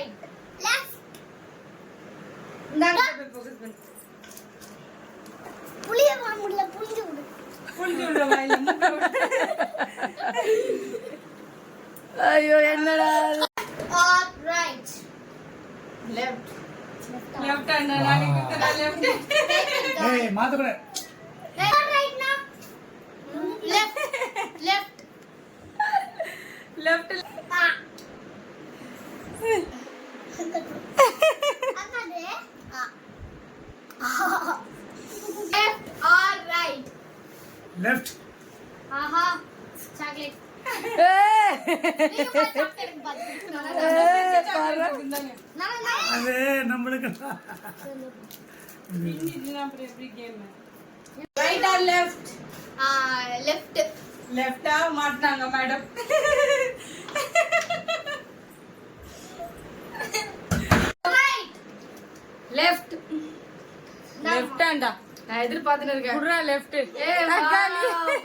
Right left இந்தாங்க focus பண்ணு. புளிய வர முடியல புளிஞ்சு விடு. புளிஞ்சு விடு வாயில மூக்க விடு. ஐயோ என்னடா or right left left hand நானே கிட்ட லெஃப்ட். ஏய் மாத்தக்கூட ரைட் நா லெஃப்ட் லெஃப்ட் லெஃப்ட் அக்காடே லெஃப்ட் ஆர் ரைட் லெஃப்ட் ஆஹா சாக்லேட் ஏய் நீங்க போய் சாப்பிடுங்க பாத்து இந்தாங்க. அது நம்மளுக்கு இன்னிக்குனா அப்புறம் எப்படி game? Right or left? Left லெஃப்டா மாட்டாங்க மேடம். ரைட் லெஃப்ட் லெஃப்ட் ஹேண்டா நான் எதிர்பார்த்துட்டு இருக்கேன் குடுறா லெஃப்ட். ஏய்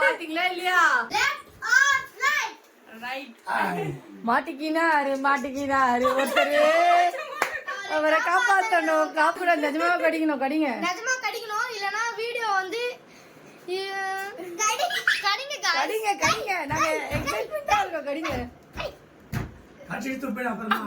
பாத்தீங்களா இல்லையா லெஃப்ட் ஆர் ரைட் ரைட். மாட்டிக்கினாரு ஒருத்தர் அவரை காப்பாத்தணும் காப்புற நிஜமா கடிக்கணும் கடிங்க நிஜமா கடிக்கணும் இல்லனா வீடியோ வந்து கடிங்க கடிங்க கடிங்க நாங்க எக்ஸைட்மெண்டா இருக்கோம் கடிங்க கட்சி துப்பிட அப்புறமா